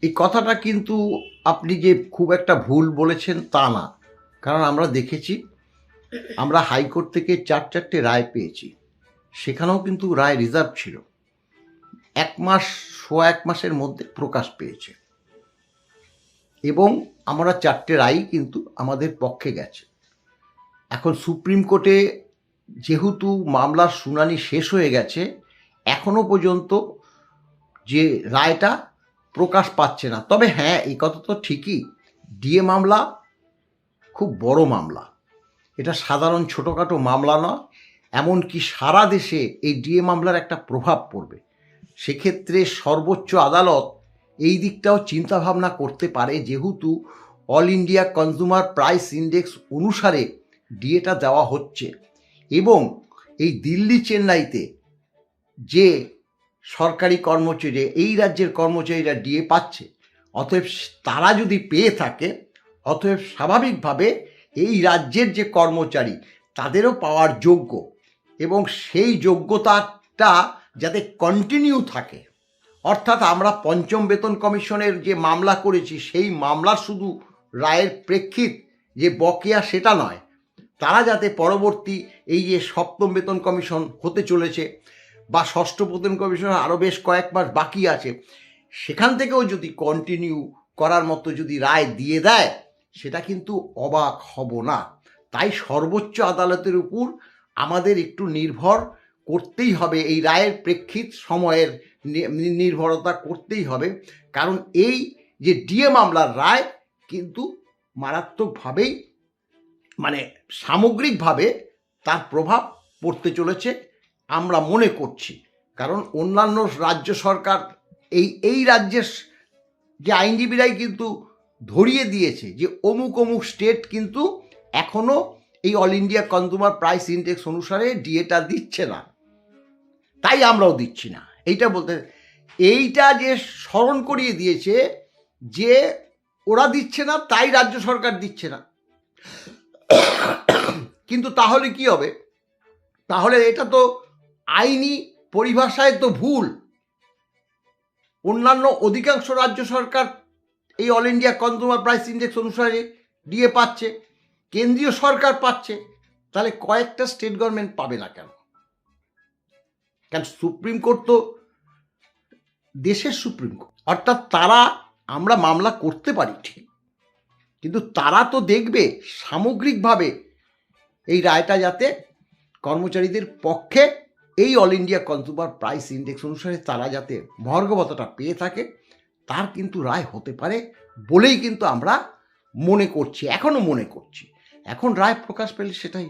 এই কথাটা কিন্তু আপনি যে খুব একটা ভুল বলেছেন তা না। কারণ আমরা দেখেছি, আমরা হাইকোর্ট থেকে ৪-৪টে রায় পেয়েছি। সেখানেও কিন্তু রায় রিজার্ভ ছিল। ১ মাস, সোয়া ১ মাসের মধ্যে প্রকাশ পেয়েছে এবং আমরা ৪টে রায়ই কিন্তু আমাদের পক্ষে গেছে। এখন সুপ্রিম কোর্টে যেহেতু মামলার শুনানি শেষ হয়ে গেছে, এখনো পর্যন্ত যে রায়টা প্রকাশ পাচ্ছে না। তবে হ্যাঁ, এই কথা তো ঠিকই, ডিএ মামলা খুব বড় মামলা। এটা সাধারণ ছোটোখাটো মামলা নয়। এমনকি সারা দেশে এই ডিএ মামলার একটা প্রভাব পড়বে। সেক্ষেত্রে সর্বোচ্চ আদালত এই দিকটাও চিন্তাভাবনা করতে পারে, যেহেতু all India consumer price index অনুসারে ডিএটা দেওয়া হচ্ছে এবং এই দিল্লি চেন্নাইতে যে সরকারি কর্মচারী, এই রাজ্যের কর্মচারীরা ডিএ পাচ্ছে, অতএব তারা যদি পেয়ে থাকে, অতএব স্বাভাবিকভাবে এই রাজ্যের যে কর্মচারী তাদেরও পাওয়ার যোগ্য এবং সেই যোগ্যতাটা যাতে কন্টিনিউ থাকে। অর্থাৎ আমরা পঞ্চম বেতন কমিশনের যে মামলা করেছি, সেই মামলার শুধু রায়ের প্রেক্ষিত যে বকেয়া সেটা নয়, তারা যাতে পরবর্তী এই যে সপ্তম বেতন কমিশন হতে চলেছে বা ষষ্ঠ বেতন কমিশন আরও বেশ কয়েক মাস বাকি আছে, সেখান থেকেও যদি কন্টিনিউ করার মতো যদি রায় দিয়ে দেয়, সেটা কিন্তু অবাক হব না। তাই সর্বোচ্চ আদালতের উপর আমাদের একটু নির্ভর করতেই হবে, এই রায়ের প্রেক্ষিত সময়ের নির্ভরতা করতেই হবে। কারণ এই যে ডিএ মামলার রায় কিন্তু মারাত্মকভাবেই, মানে সামগ্রিকভাবে তার প্রভাব পড়তে চলেছে আমরা মনে করছি। কারণ অন্যান্য রাজ্য সরকার, এই রাজ্যের যে আইনজীবীরাই কিন্তু ধরিয়ে দিয়েছে যে অমুক অমুক স্টেট কিন্তু এখনও এই all India consumer price index অনুসারে ডিএটা দিচ্ছে না, তাই আমরাও দিচ্ছি না। এইটা বলতে, এইটা যে স্মরণ করিয়ে দিয়েছে যে ওরা দিচ্ছে না তাই রাজ্য সরকার দিচ্ছে না। কিন্তু তাহলে কি হবে? তাহলে এটা তো আইনি পরিভাষায় তো ভুল। অন্যান্য অধিকাংশ রাজ্য সরকার এই all India consumer price index অনুসারে ডিএ পাচ্ছে, কেন্দ্রীয় সরকার পাচ্ছে, তাহলে কয়েকটা স্টেট গভর্নমেন্ট পাবে না কেন? কারণ সুপ্রিম কোর্ট তো দেশের সুপ্রিম কোর্ট, অর্থাৎ তারা, আমরা মামলা করতে পারি ঠিক, কিন্তু তারা তো দেখবে সামগ্রিকভাবে এই রায়টা যাতে কর্মচারীদের পক্ষে এই all India consumer price index অনুসারে তারা যাতে মহার্ঘভাতাটা পেয়ে থাকে, তার কিন্তু রায় হতে পারে বলেই কিন্তু আমরা মনে করছি, এখনও মনে করছি। এখন রায় প্রকাশ পেলে সেটাই